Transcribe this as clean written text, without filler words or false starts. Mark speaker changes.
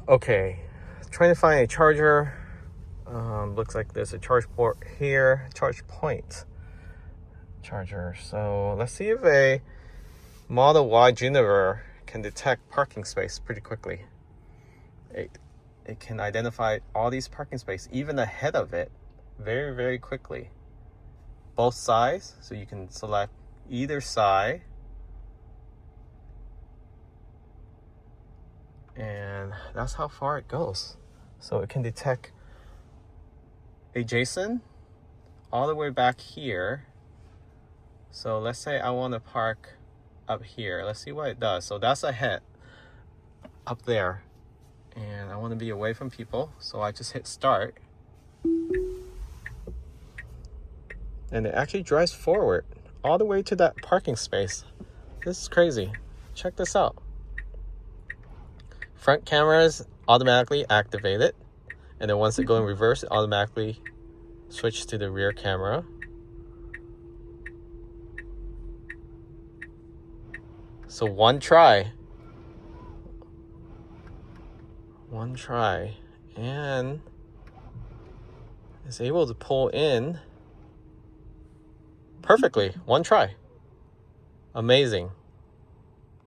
Speaker 1: Okay, trying to find a charger. Looks like there's a charge port here, charge point charger. So let's see if a Model Y Juniper can detect parking space pretty quickly. It can identify all these parking spaces, even ahead of it, very, very quickly. Both sides, so you can select either side. And that's how far it goes. So it can detect adjacent all the way back here. So let's say I want to park up here. Let's see what it does. So that's ahead up there. And I want to be away from people. So I just hit start. And it actually drives forward all the way to that parking space. This is crazy. Check this out. Front cameras automatically activated. And then once it goes in reverse, it automatically switches to the rear camera. So one try, and is able to pull in perfectly. One try. Amazing.